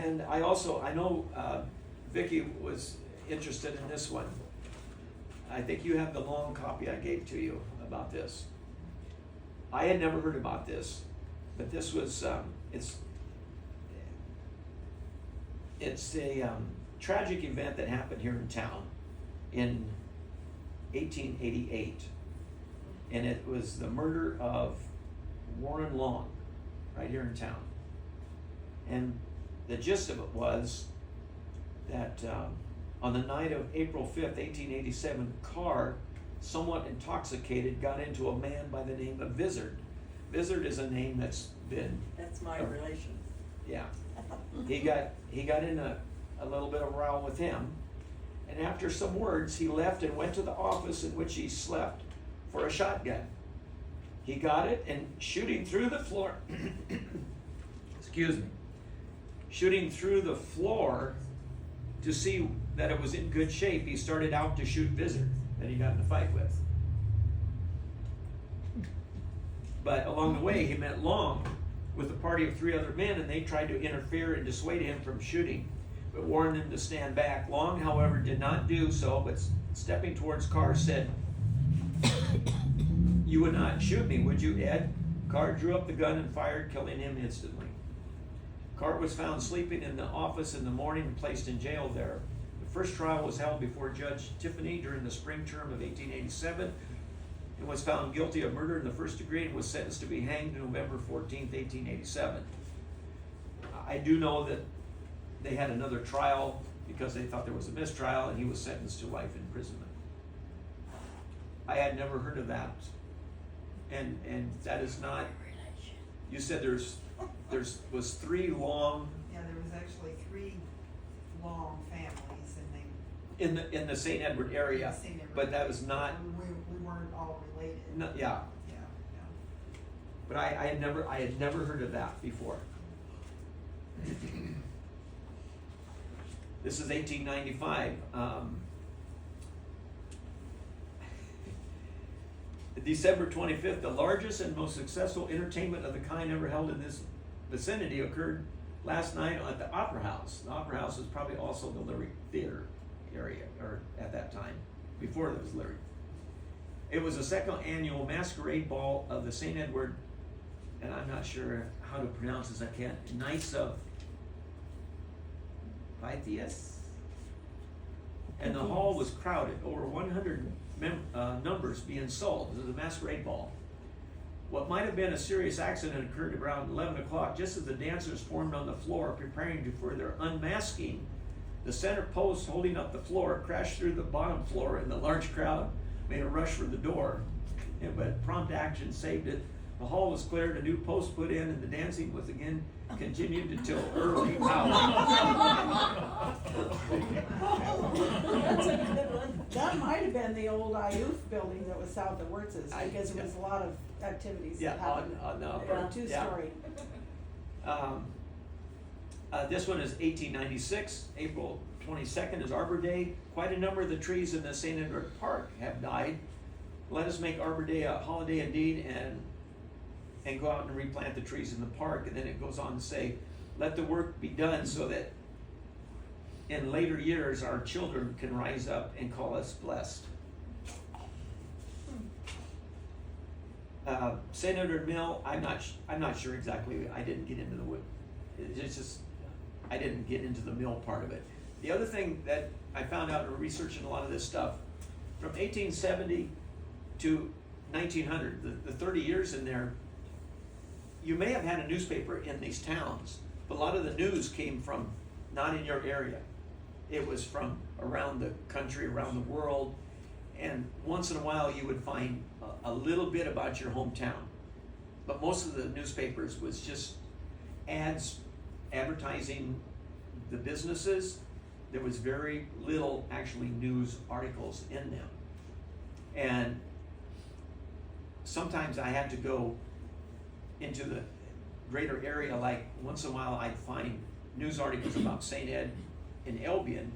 And I know Vicki was interested in this one. I think you have the long copy I gave to you about this. I had never heard about this, but this was, it's a tragic event that happened here in town in 1888. And it was the murder of Warren Long, right here in town. And the gist of it was that on the night of April 5th, 1887, Carr, somewhat intoxicated, got into a man by the name of Vizard. Vizard is a name that's been... That's my relation. Yeah. He got in a little bit of a row with him, and after some words, he left and went to the office in which he slept for a shotgun. He got it, and shooting through the floor, excuse me, shooting through the floor to see that it was in good shape, he started out to shoot Vizard that he got in a fight with. But along the way, he met Long with a party of 3 other men, and they tried to interfere and dissuade him from shooting, but warned him to stand back. Long, however, did not do so, but stepping towards Carr said, "You would not shoot me, would you, Ed?" Carr drew up the gun and fired, killing him instantly. Carr was found sleeping in the office in the morning and placed in jail there. The first trial was held before Judge Tiffany during the spring term of 1887, and was found guilty of murder in the first degree and was sentenced to be hanged November 14th, 1887. I do know that they had another trial because they thought there was a mistrial, and he was sentenced to life imprisonment. I had never heard of that, and that is not. You said was 3 Long. Yeah, there was actually 3 Long families, and they. In the St. Edward area, but that was not. We weren't all related. No, yeah. Yeah. But I had never heard of that before. This is 1895. December 25th, the largest and most successful entertainment of the kind ever held in this vicinity occurred last night at the Opera House. The Opera House is probably also the Lyric Theater area, or at that time, before there was Lyric. It was the 2nd annual masquerade ball of the St. Edward, and I'm not sure how to pronounce this, I can't, Nice of Pythias. And the hall was crowded, over 100 numbers being sold. This is a masquerade ball. What might have been a serious accident occurred around 11 o'clock, just as the dancers formed on the floor preparing for their unmasking. The center post holding up the floor crashed through the bottom floor, and the large crowd made a rush for the door, but prompt action saved it. The hall was cleared, a new post put in, and the dancing was again continued until early hours. That's a good one. That might have been the old IUF building that was south of Wertz's, because there was a lot of activities that happened. Yeah, 2-story. This one is 1896. April 22nd is Arbor Day. Quite a number of the trees in the St. Edward Park have died. Let us make Arbor Day a holiday indeed, and go out and replant the trees in the park. And then it goes on to say, let the work be done so that in later years our children can rise up and call us blessed. St. Edward Mill, I'm not sure exactly. I didn't get into the wood. It's just I didn't get into the mill part of it. The other thing that I found out in researching a lot of this stuff, from 1870 to 1900, the 30 years in there, you may have had a newspaper in these towns, but a lot of the news came from not in your area. It was from around the country, around the world, and once in a while you would find a little bit about your hometown. But most of the newspapers was just ads advertising the businesses. There was very little actually news articles in them. And sometimes I had to go into the greater area, like once in a while I'd find news articles about St. Ed in Albion,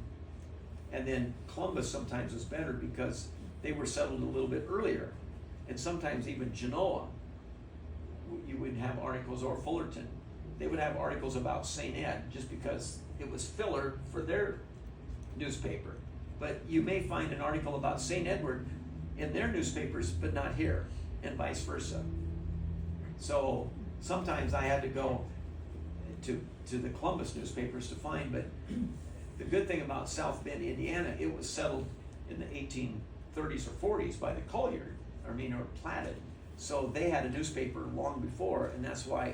and then Columbus sometimes was better because they were settled a little bit earlier, and sometimes even Genoa, you would have articles, or Fullerton, they would have articles about St. Ed just because it was filler for their newspaper. But you may find an article about St. Edward in their newspapers, but not here, and vice versa. So sometimes I had to go to the Columbus newspapers to find, but the good thing about South Bend, Indiana, it was settled in the 1830s or 40s by the Collier, or platted. So they had a newspaper long before, and that's why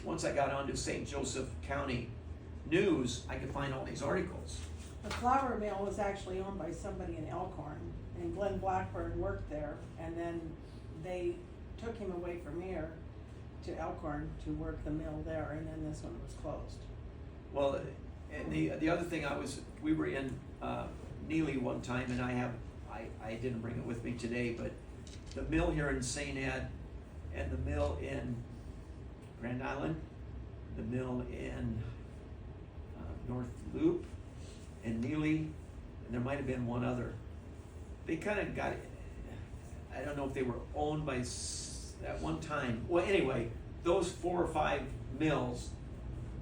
once I got onto St. Joseph County News, I could find all these articles. The flour mill was actually owned by somebody in Elkhorn, and Glenn Blackburn worked there, and then they took him away from here to Elkhorn to work the mill there, and then this one was closed. Well, and the other thing we were in Neely one time, and I didn't bring it with me today, but the mill here in St. Ed and the mill in Grand Island, the mill in North Loop and Neely, and there might have been one other. They kind of got, I don't know if they were owned by at one time. Well, anyway, those 4 or 5 mills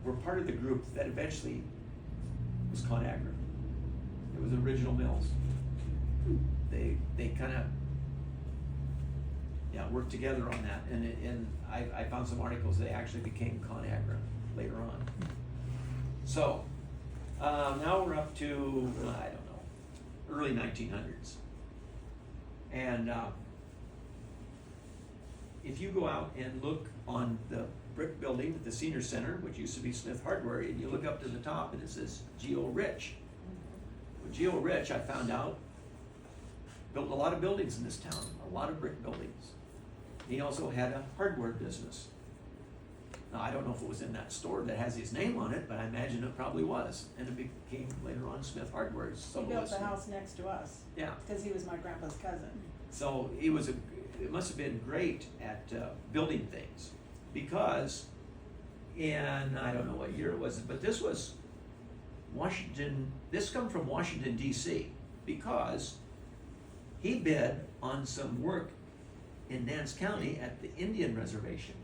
were part of the group that eventually was ConAgra. It was original mills. They kind of worked together on that, and I found some articles. They actually became ConAgra later on. So now we're up to I don't know, early 1900s, and if you go out and look on the brick building at the senior center, which used to be Smith Hardware, and you look up to the top and it says Geo Rich. Well, Geo Rich, I found out, built a lot of buildings in this town, a lot of brick buildings. He also had a hardware business. Now, I don't know if it was in that store that has his name on it, but I imagine it probably was. And it became later on Smith Hardware. He built the house next to us. Yeah. Because he was my grandpa's cousin. So it must have been great at building things, because I don't know what year it was, but this was this come from Washington, D.C., because he bid on some work in Nance County at the Indian Reservation.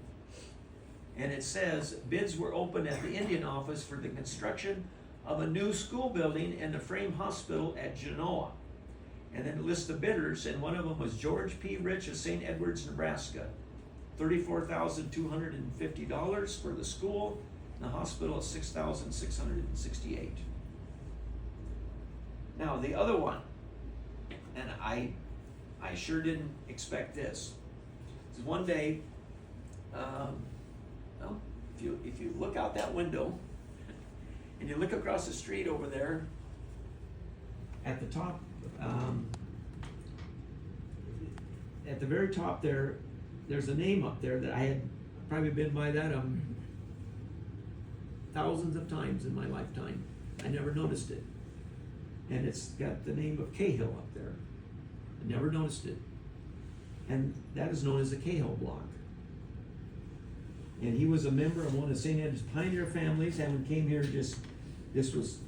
And it says, bids were opened at the Indian office for the construction of a new school building and the frame hospital at Genoa. And then it lists the bidders, and one of them was George P. Rich of St. Edwards, Nebraska. $34,250 for the school, and the hospital is $6,668. Now the other one, and I sure didn't expect this. So one day, if you look out that window and you look across the street over there, at the top, at the very top there's a name up there that I had probably been by that thousands of times in my lifetime. I never noticed it. And it's got the name of Cahill up there. I never noticed it. And that is known as the Cahill Block. And he was a member of one of St. Ed's pioneer families, and came here this is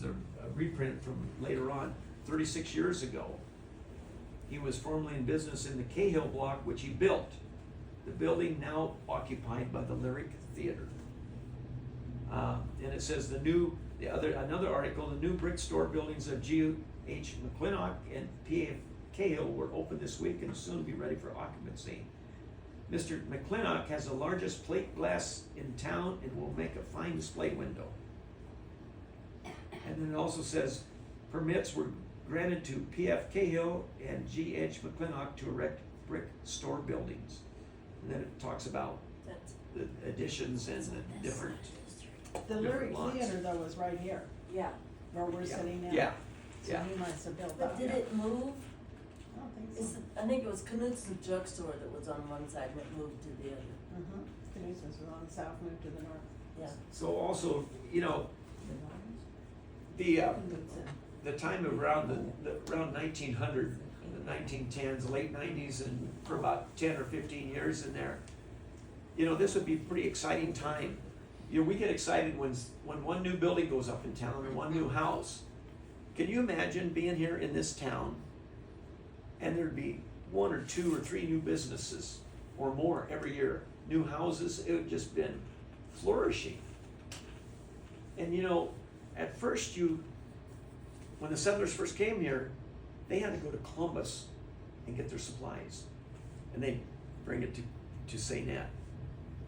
a reprint from later on, 36 years ago. He was formerly in business in the Cahill Block, which he built. The building now occupied by the Lyric Theater. And it says another article, the new brick store buildings of G.H. McClintock and P.F. Cahill were opened this week and soon be ready for occupancy. Mr. McClintock has the largest plate glass in town and will make a fine display window. And then it also says permits were granted to P.F. Cahill and G.H. McClintock to erect brick store buildings. And then it talks about the additions and the different. The Lyric Theater though was right here. Yeah. Where we're sitting now. Yeah. So Yeah. he must have built But up did there. it move? I don't think so. I think it was Knudsen Drugstore that was on one side and it moved to the other. Canusa's was on the south, moved to the north. Yeah. So also, the time of around 1900, the 1910s, late 90s, and for about 10 or 15 years in there, this would be a pretty exciting time. We get excited when one new building goes up in town or one new house. Can you imagine being here in this town and there'd be 1 or 2 or 3 new businesses or more every year, new houses? It would just been flourishing. And you know, at first when the settlers first came here, they had to go to Columbus and get their supplies. And they'd bring it to St. Net.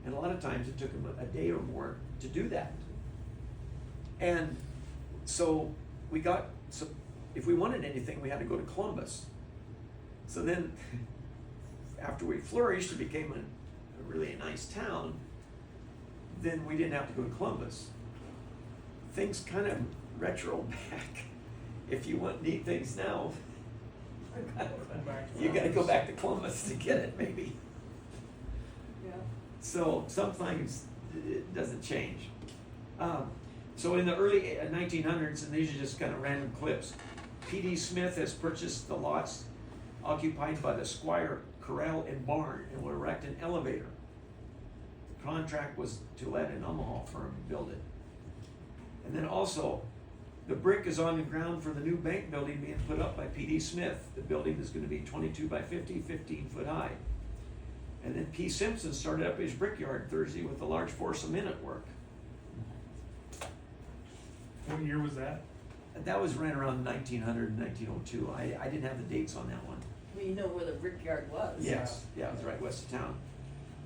And a lot of times it took them a day or more to do that. And so if we wanted anything, we had to go to Columbus. So then, after we flourished and became a really nice town, then we didn't have to go to Columbus. Things kind of retro back. If you want neat things now, you gotta go back to Columbus to get it, maybe. Yeah. So sometimes it doesn't change. So in the early 1900s, and these are just kind of random clips, P.D. Smith has purchased the lots occupied by the Squire Corral and Barn and will erect an elevator. The contract was to let an Omaha firm build it. And then also, the brick is on the ground for the new bank building being put up by P.D. Smith. The building is going to be 22 by 50, 15 foot high. And then P. Simpson started up his brickyard Thursday with a large force of men at work. What year was that? And that was right around 1900, 1902. I didn't have the dates on that one. Well, you know where the brickyard was. Yes, yeah, it was right west of town.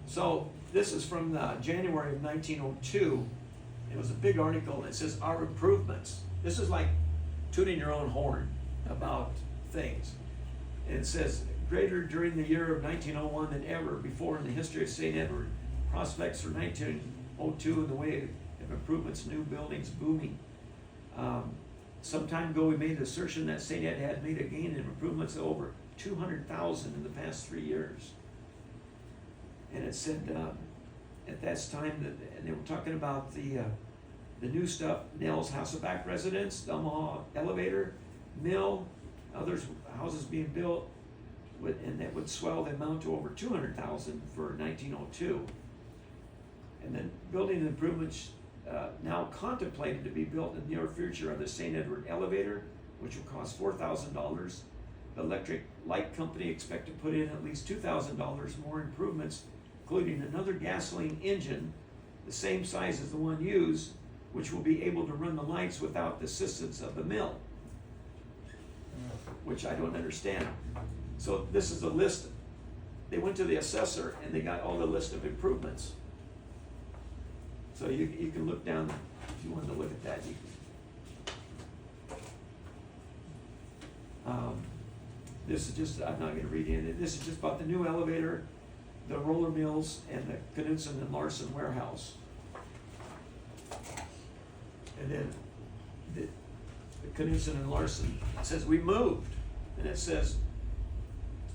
So this is from January of 1902. It was a big article that says our improvements. This is like tooting your own horn about things. And it says, greater during the year of 1901 than ever before in the history of St. Edward. Prospects for 1902 in the way of improvements, new buildings booming. Some time ago we made the assertion that St. Ed had made a gain in improvements of over 200,000 in the past 3 years. And it said at that time that, and they were talking about the new stuff, Nell's Hasselback residence, the Omaha elevator, mill, others houses being built, and that would swell the amount to over 200,000 for 1902. And then building improvements now contemplated to be built in the near future of the St. Edward elevator, which will cost $4,000. The electric light company expect to put in at least $2,000 more improvements, including another gasoline engine, the same size as the one used, which will be able to run the lights without the assistance of the mill, which I don't understand. So this is a list. They went to the assessor and they got all the list of improvements. So you can look down, if you wanted to look at that, you can. This is just, I'm not gonna read it. This is just about the new elevator, the roller mills, and the Knudsen and Larson warehouse. And then the Knudsen and Larson says, we moved. And it says,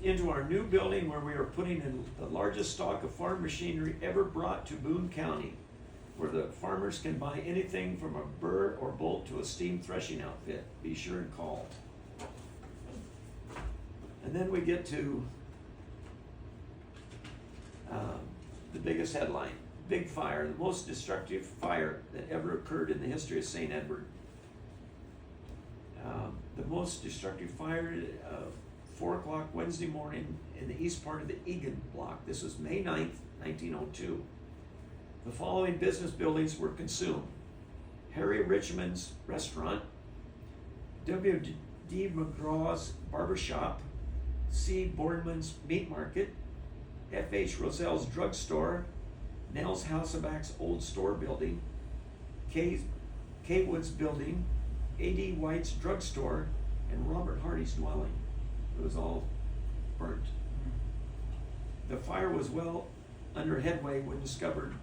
into our new building where we are putting in the largest stock of farm machinery ever brought to Boone County, where the farmers can buy anything from a burr or bolt to a steam threshing outfit. Be sure and call. And then we get to the biggest headline, big fire, the most destructive fire that ever occurred in the history of St. Edward. The most destructive fire, 4 o'clock Wednesday morning in the east part of the Egan block. This was May 9th, 1902. The following business buildings were consumed: Harry Richmond's restaurant, W.D. McGraw's barbershop, C. Boardman's meat market, F.H. Roselle's drugstore, Nell's Hasselback's old store building, K. Wood's building, A.D. White's drugstore, and Robert Hardy's dwelling. It was all burnt. The fire was well under headway when discovered,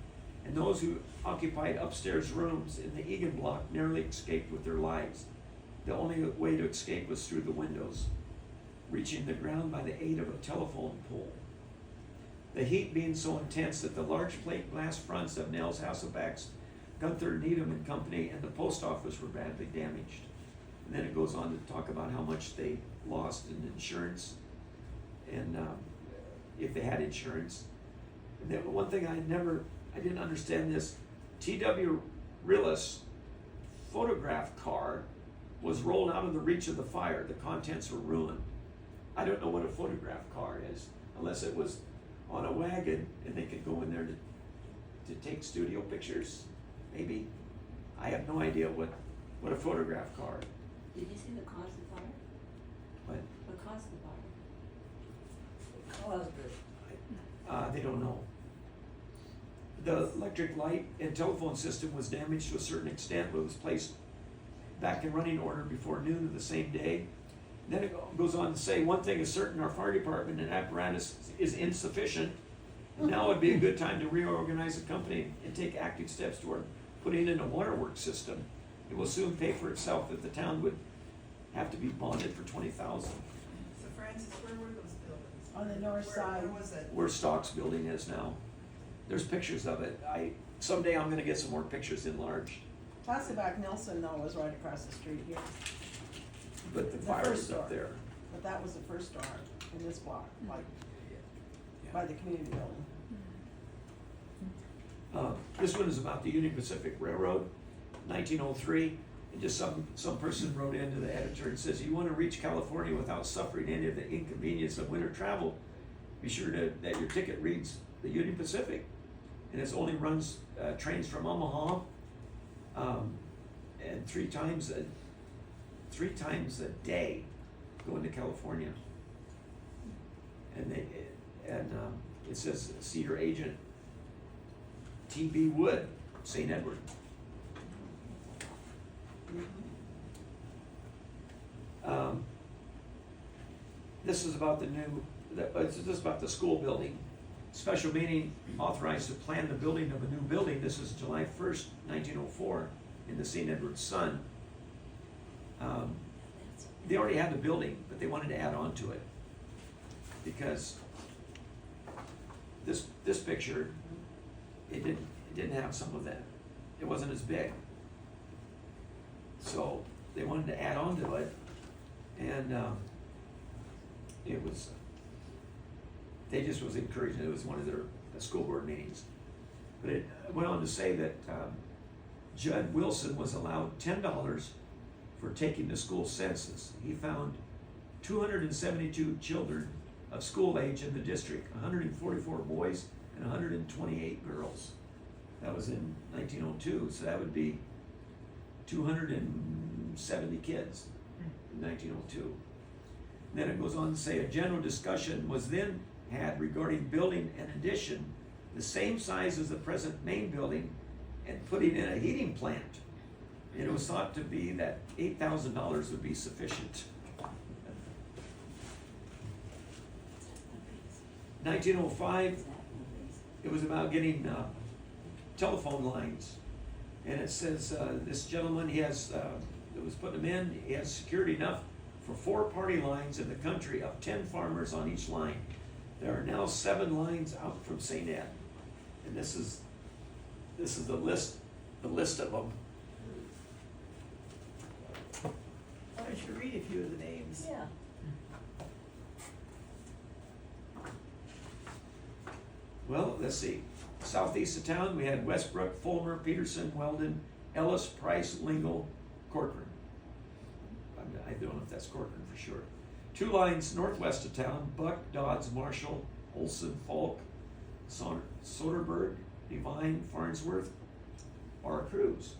and those who occupied upstairs rooms in the Egan block narrowly escaped with their lives. The only way to escape was through the windows, reaching the ground by the aid of a telephone pole. The heat being so intense that the large plate glass fronts of Nell's Hasselback's, Gunther Needham and Company, and the post office were badly damaged. And then it goes on to talk about how much they lost in insurance, and if they had insurance. And then one thing I didn't understand this, T.W. Rillis' photograph car was rolled out of the reach of the fire. The contents were ruined. I don't know what a photograph car is, unless it was on a wagon and they could go in there to to take studio pictures, maybe. I have no idea what a photograph car, Did you see the cause of the fire? but, What caused the fire? Caused it. they don't know. The electric light and telephone system was damaged to a certain extent, but was placed back in running order before noon of the same day. Then it goes on to say, one thing is certain, our fire department and apparatus is insufficient. And now would be a good time to reorganize the company and take active steps toward putting in a waterworks system. It will soon pay for itself if the town would have to be bonded for $20,000. So Francis, where were those buildings? On the north side. Where was it? Where Stock's building is now. There's pictures of it. Someday I'm gonna get some more pictures enlarged, Tassaback Nelson though was right across the street here, but the The fire first is up store. there. but that was the first store in this block, like Yeah. by the community building. This one is about the Union Pacific Railroad, 1903. And just some person wrote into the editor and says, you want to reach California without suffering any of the inconvenience of winter travel, be sure that your ticket reads the Union Pacific. And it only runs trains from Omaha, and three times a day going to California. And it says Cedar agent T.B. Wood, St. Edward. This is about this is about the school building. Special meeting authorized to plan the building of a new building. This is July 1st, 1904, in the St. Edward Sun. They already had the building, but they wanted to add on to it. Because this picture, it didn't have some of that. It wasn't as big. So they wanted to add on to it, and they just was encouraging. It was one of their school board meetings. But it went on to say that Judd Wilson was allowed $10 for taking the school census. He found 272 children of school age in the district, 144 boys and 128 girls. That was in 1902, so that would be 270 kids in 1902. Then it goes on to say a general discussion was then had regarding building an addition the same size as the present main building and putting in a heating plant. And it was thought to be that $8,000 would be sufficient. 1905, it was about getting telephone lines. And it says this gentleman, he has, that was putting them in, he has secured enough for 4 party lines in the country of 10 farmers on each line. There are now 7 lines out from St. Ed. And this is the list of them. Why don't you read a few of the names? Yeah. Well, let's see. Southeast of town, we had Westbrook, Fulmer, Peterson, Weldon, Ellis, Price, Lingle, Corcoran. I don't know if that's Corcoran for sure. 2 lines northwest of town, Buck, Dodds, Marshall, Olson, Falk, Soderberg, Devine, Farnsworth, or Cruz.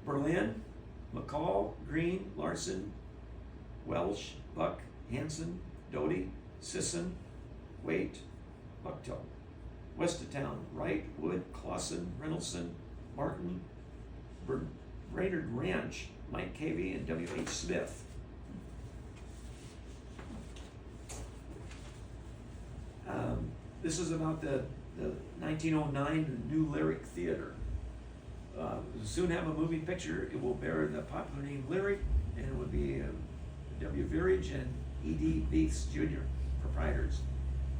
Berlin, McCall, Green, Larson, Welsh, Buck, Hanson, Doty, Sisson, Waite, Bucktoe. West of town, Wright, Wood, Clausen, Reynoldson, Martin, Brainerd Ranch, Mike Cavey, and W.H. Smith. This is about the 1909 New Lyric Theater. We'll soon have a moving picture. It will bear the popular name Lyric, and it would be W. Virage and E.D. Beaths Jr., proprietors.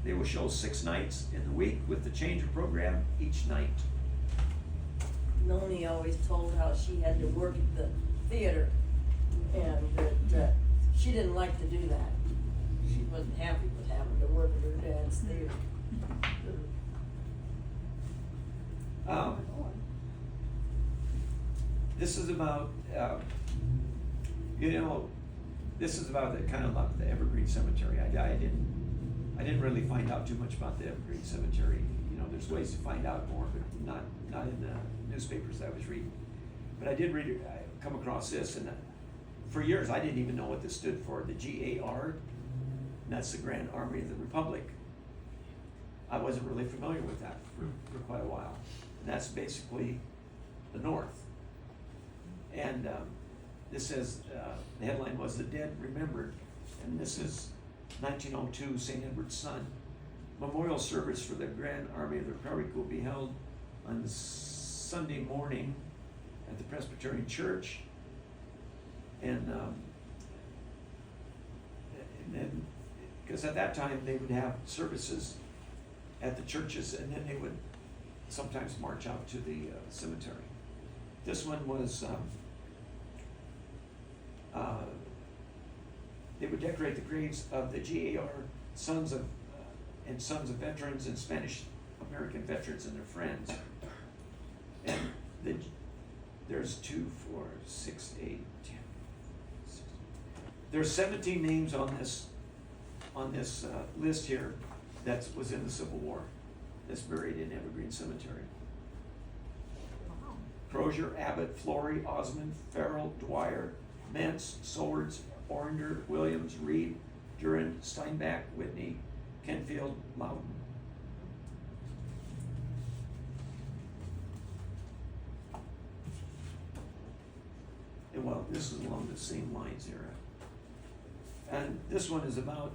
They will show 6 nights in the week with the change of program each night. Noni always told how she had to work at the theater, and that she didn't like to do that. She wasn't happy with having to work at her dad's theater. This is about, this is about the kind of like the Evergreen Cemetery. I didn't really find out too much about the Evergreen Cemetery, there's ways to find out more, but not in the newspapers I was reading. But I did read, I come across this, and for years I didn't even know what this stood for, the GAR, and that's the Grand Army of the Republic. I wasn't really familiar with that for quite a while. And that's basically the North. And this says, the headline was "The Dead Remembered," and this is 1902, St. Edward's Sun. Memorial service for the Grand Army of the Republic will be held on Sunday morning at the Presbyterian Church. And then, because at that time they would have services at the churches, and then they would sometimes march out to the cemetery. This one was, they would decorate the graves of the GAR sons of veterans and Spanish American veterans and their friends. And there's 2, 4, 6, 8, 10, 16. There's 17 names on this list here that was in the Civil War, that's buried in Evergreen Cemetery. Wow. Crozier, Abbott, Flory, Osmond, Farrell, Dwyer, Mentz, Swords, Orander, Williams, Reed, Durand, Steinbach, Whitney, Kenfield, Loudon. And well, this is along the same lines here. And this one is about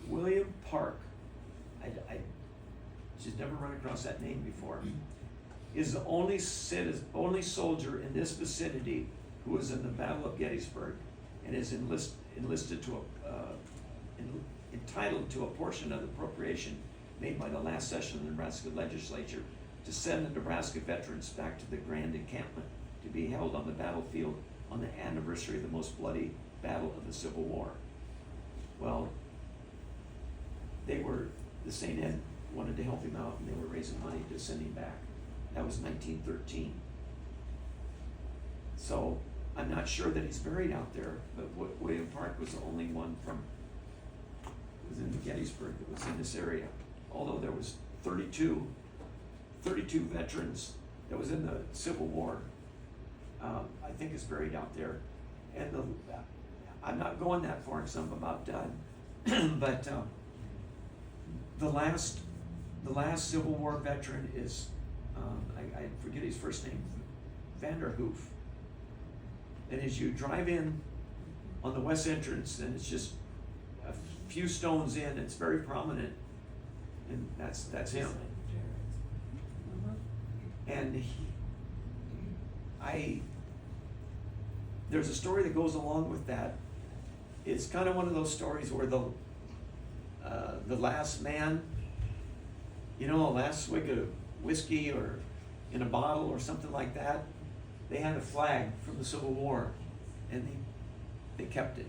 William Park. I just never run across that name before. Is the only soldier in this vicinity who was in the Battle of Gettysburg and is enlisted to entitled to a portion of the appropriation made by the last session of the Nebraska legislature to send the Nebraska veterans back to the grand encampment to be held on the battlefield on the anniversary of the most bloody battle of the Civil War. Well, the St. Ed wanted to help him out, and they were raising money to send him back. That was 1913. So I'm not sure that he's buried out there, but William Park was the only one was in Gettysburg that was in this area. Although there was 32 veterans that was in the Civil War, I think is buried out there. And I'm not going that far because I'm about done. But the last Civil War veteran is, I forget his first name, Vanderhoof. And as you drive in on the west entrance, and it's just a few stones in, it's very prominent, and that's him. And there's a story that goes along with that. It's kind of one of those stories where the last man, a last swig of whiskey or in a bottle or something like that, they had a flag from the Civil War, and they kept it,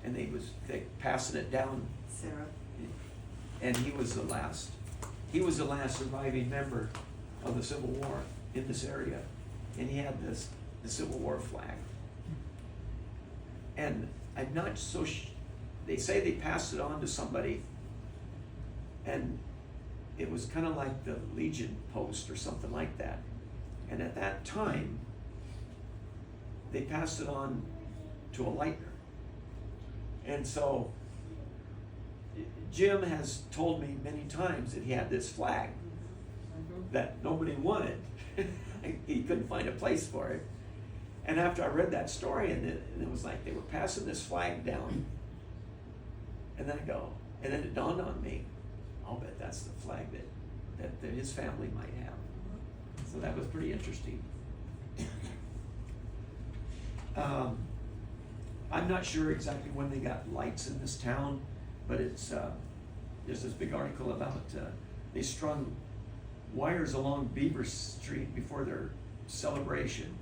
and they passing it down. Sarah. And he was the last surviving member of the Civil War in this area, and he had the Civil War flag. And I'm not so they say they passed it on to somebody, and it was kind of like the Legion post or something like that. And at that time, they passed it on to a Leitner. And so Jim has told me many times that he had this flag that nobody wanted. He couldn't find a place for it. And after I read that story, and it was like they were passing this flag down, and then it dawned on me, I'll bet that's the flag that his family might have. So that was pretty interesting. I'm not sure exactly when they got lights in this town, but there's this big article about they strung wires along Beaver Street before their celebration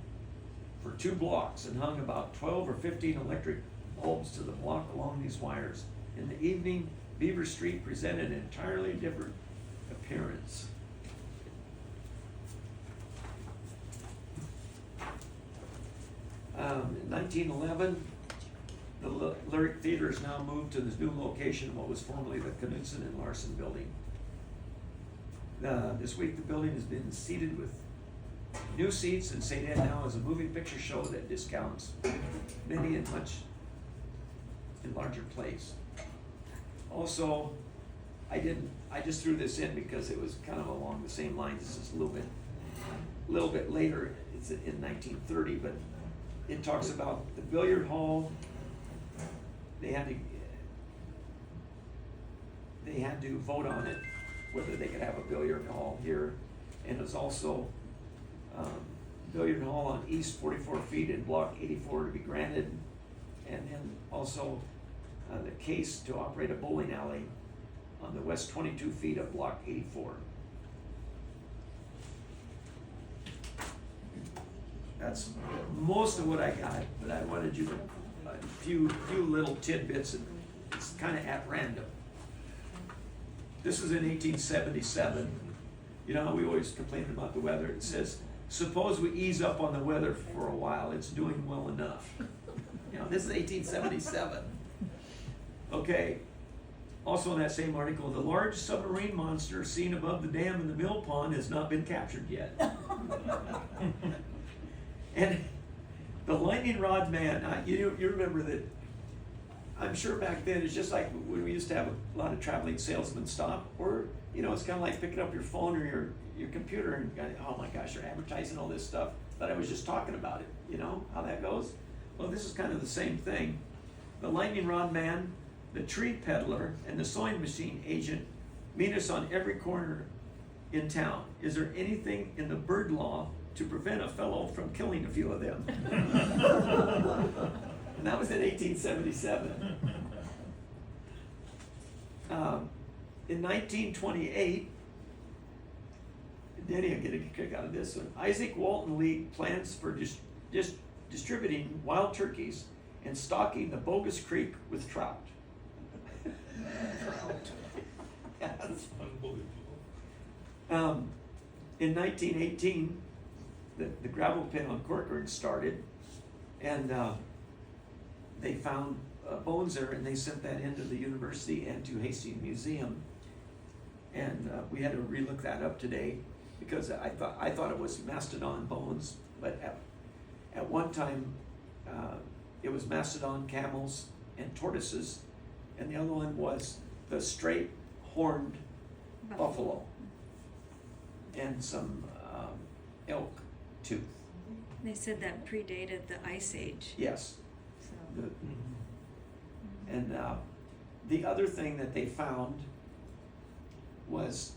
for 2 blocks and hung about 12 or 15 electric bulbs to the block along these wires. In the evening, Beaver Street presented an entirely different appearance. In 1911, the Lyric Theater is now moved to this new location, what was formerly the Knudsen and Larson building. This week, the building has been seated with new seats, and St. Ed now is a moving picture show that discounts many and much in larger place. Also, I just threw this in because it was kind of along the same lines. This is a little bit later. It's in 1930, but it talks about the billiard hall. They had to vote on it, whether they could have a billiard hall here. And it was also billiard hall on east 44 feet in block 84 to be granted. And then also the case to operate a bowling alley on the west 22 feet of block 84. That's most of what I got, but I wanted you to, a few little tidbits, and it's kind of at random. This was in 1877. You know how we always complain about the weather? It says, suppose we ease up on the weather for a while, it's doing well enough. You know, this is 1877. Okay, also in that same article, the large submarine monster seen above the dam in the mill pond has not been captured yet. And the lightning rod man, you remember that, I'm sure back then, it's just like when we used to have a lot of traveling salesmen stop, or, you know, it's kind of like picking up your phone or your computer and, oh my gosh, they're advertising all this stuff, but I was just talking about it, you know, how that goes? Well, this is kind of the same thing. The lightning rod man, the tree peddler, and the sewing machine agent meet us on every corner in town. Is there anything in the bird law to prevent a fellow from killing a few of them? And that was in 1877. In 1928, Denny will get a kick out of this one. Isaac Walton League plans for distributing wild turkeys and stocking the Bogus Creek with trout. Yes. Unbelievable. In 1918, the gravel pit on Corcoran started, and they found bones there, and they sent that into the university and to Hastings Museum. And we had to relook that up today because I thought it was mastodon bones, but at one time it was mastodon camels and tortoises, and the other one was the straight horned buffalo and some elk tooth. They said that predated the Ice Age. Yes. So. And the other thing that they found was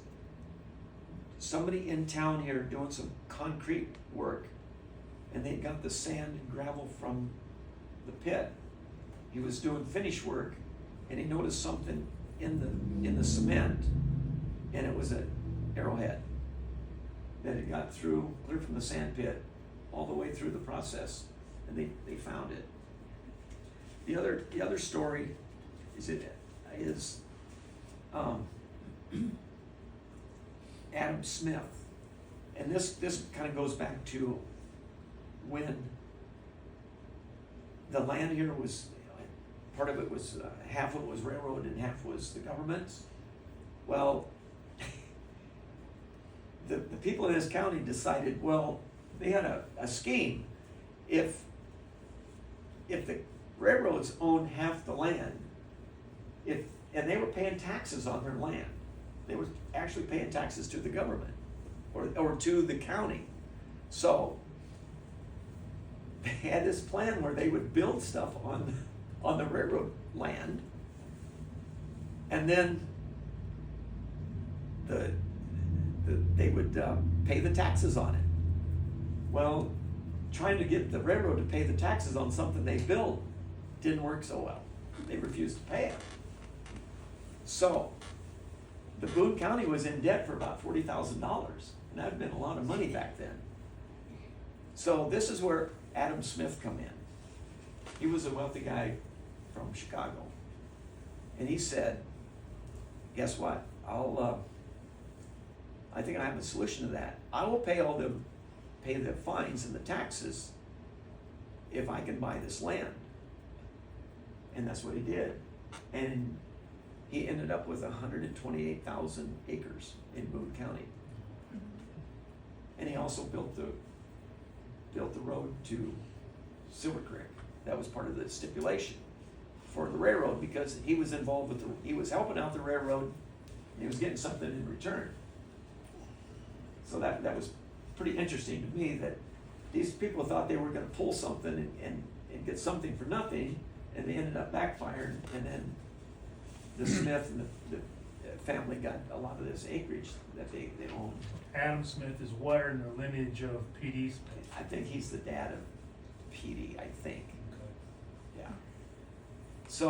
somebody in town here doing some concrete work, and they got the sand and gravel from the pit. He was doing finish work, and he noticed something in the cement, and it was an arrowhead that had got through, clear from the sand pit, all the way through the process, and they found it. The other story is Adam Smith, and this kind of goes back to when the land here was, part of it was, half of it was railroad and half was the government. Well, the people in this county decided, well, they had a scheme. If the railroads owned half the land, and they were paying taxes on their land, they were actually paying taxes to the government or to the county. So they had this plan where they would build stuff on the railroad land, and then they would pay the taxes on it. Well, trying to get the railroad to pay the taxes on something they built didn't work so well. They refused to pay it. So the Boone County was in debt for about $40,000, and that had been a lot of money back then. So this is where Adam Smith come in. He was a wealthy guy from Chicago, and he said, guess what? I think I have a solution to that. I will pay the fines and the taxes if I can buy this land. And that's what he did. And he ended up with 128,000 acres in Boone County. And he also built the road to Silver Creek. That was part of the stipulation for the railroad, because he was involved with he was helping out the railroad, and he was getting something in return. So that was pretty interesting to me, that these people thought they were gonna pull something and get something for nothing, and they ended up backfiring, and then the Smith and the family got a lot of this acreage that they owned. Adam Smith is where in the lineage of P.D. Smith? I think he's the dad of Petey, I think.